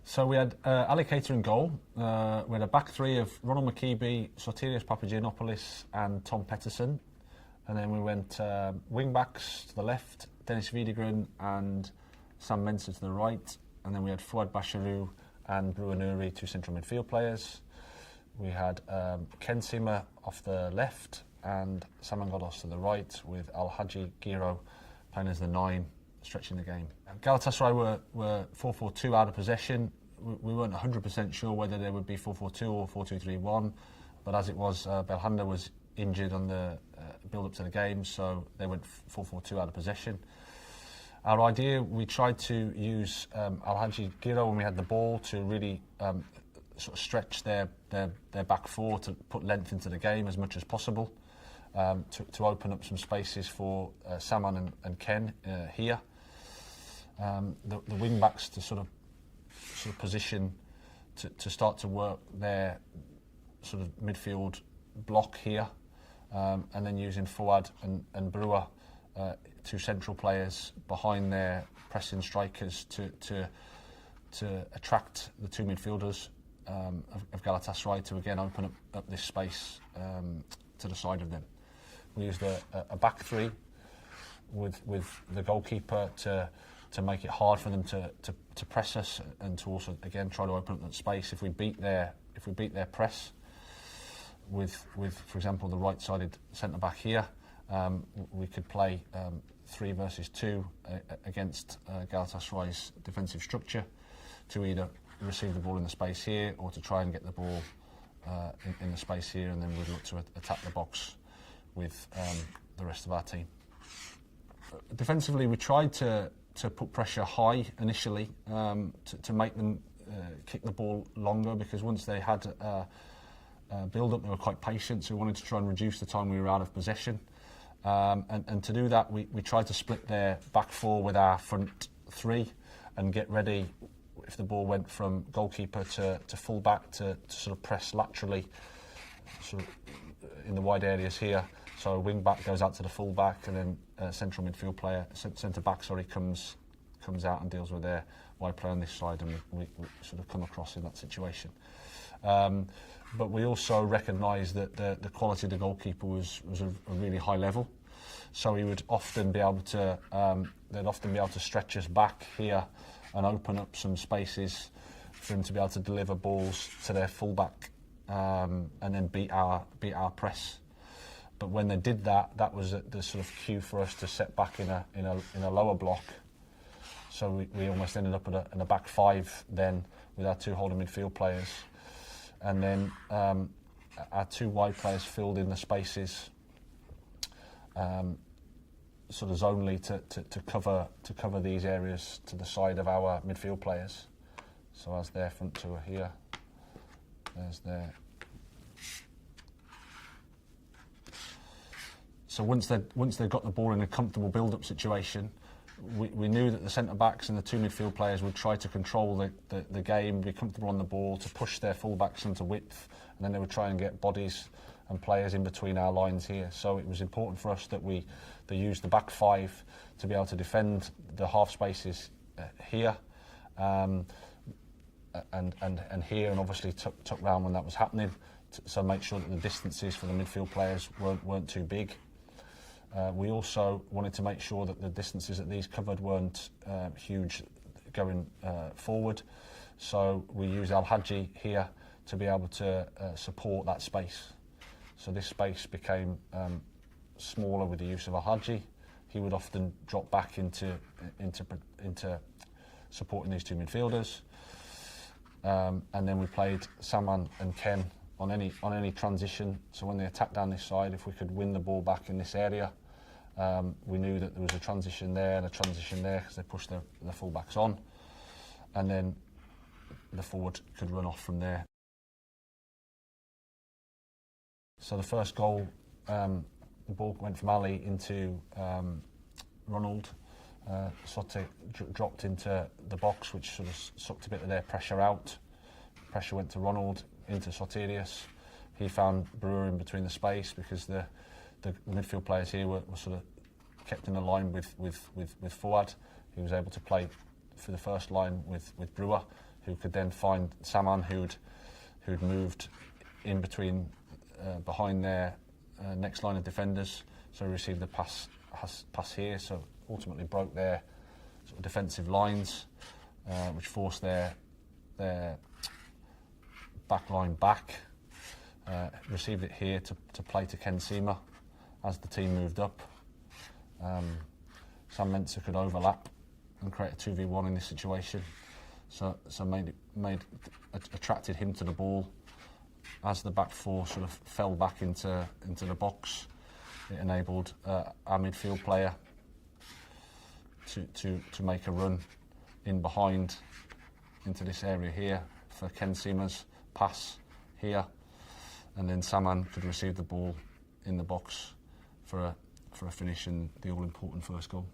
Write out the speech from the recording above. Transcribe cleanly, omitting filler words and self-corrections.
So we had Allicator in goal. We had a back three of Ronald McKeeby, Sotirios Papagiannopoulos and Tom Pettersson. And then we went wing backs to the left, Dennis Wiedegren and Sam Mensah to the right. And then we had Fouad Bachirou and Brewer Nuri, two central midfield players. We had Ken Sima off the left and Saman Ghoddos to the right, with Al-Haji Giro playing as the 9, stretching the game. Galatasaray were 4-4-2 out of possession. We weren't 100% sure whether they would be 4-4-2 or 4-2-3-1, but as it was, Belhanda was injured on the build-up to the game, so they went 4-4-2 out of possession. Our idea, we tried to use Al-Haji Giro when we had the ball to really sort of stretch their back four, to put length into the game as much as possible, to open up some spaces for Saman and Ken here. The wing backs to sort of position to start to work their sort of midfield block here, and then using Fouad and Brewer, two central players behind their pressing strikers to attract the two midfielders of Galatasaray to again open up this space to the side of them. We used a back three with the goalkeeper to make it hard for them to press us, and to also again try to open up that space if we beat their press with for example the right-sided centre back here. We could play 3 versus 2 against Galatasaray's defensive structure, to either receive the ball in the space here or to try and get the ball in the space here, and then we'd look to attack the box with the rest of our team. Defensively, we tried to put pressure high initially, to make them kick the ball longer, because once they had build-up, they were quite patient, so we wanted to try and reduce the time we were out of possession. And to do that, we tried to split their back four with our front 3 and get ready if the ball went from goalkeeper to full back to sort of press laterally, sort of in the wide areas here. So a wing back goes out to the full back, and then a central midfield player, centre back, comes out and deals with their wide player on this side, and we sort of come across in that situation. But we also recognised that the quality of the goalkeeper was a really high level, so he would often be able to they'd often be able to stretch us back here and open up some spaces for him to be able to deliver balls to their full back, and then beat our press. But when they did that, that was the sort of cue for us to set back in a lower block. So we almost ended up in a back 5 then, with our 2 holding midfield players, and then our 2 wide players filled in the spaces, sort of zonally to cover these areas to the side of our midfield players. So as their front 2 are here, there's their. So once they got the ball in a comfortable build-up situation, we knew that the centre-backs and the 2 midfield players would try to control the game, be comfortable on the ball, to push their full-backs into width, and then they would try and get bodies and players in between our lines here. So it was important for us that they used the back 5 to be able to defend the half spaces here, and here, and obviously tuck round when that was happening, so make sure that the distances for the midfield players weren't too big. We also wanted to make sure that the distances that these covered weren't huge going forward, so we used Al-Haji here to be able to support that space. So this space became smaller with the use of Al-Haji. He would often drop back into supporting these 2 midfielders, and then we played Saman and Ken on any transition. So when they attacked down this side, if we could win the ball back in this area, we knew that there was a transition there and a transition there, because they pushed the full-backs on, and then the forward could run off from there. So the first goal, the ball went from Ali into Ronald. Sotte dropped into the box, which sort of sucked a bit of their pressure out. Pressure went to Ronald, into Sotirios. He found Brewer in between the space, because the midfield players here were sort of kept in a line with Fouad. He was able to play for the first line with Brewer, who could then find Saman, who'd moved in between behind their next line of defenders. So he received a pass here, so ultimately broke their sort of defensive lines, which forced their back line back. Received it here to play to Ken Sema as the team moved up. Sam Mensah could overlap and create a 2v1 in this situation. So attracted him to the ball. As the back four sort of fell back into the box, it enabled our midfield player to make a run in behind into this area here for Ken Sema's pass here, and then Saman could receive the ball in the box for a finish and the all-important first goal.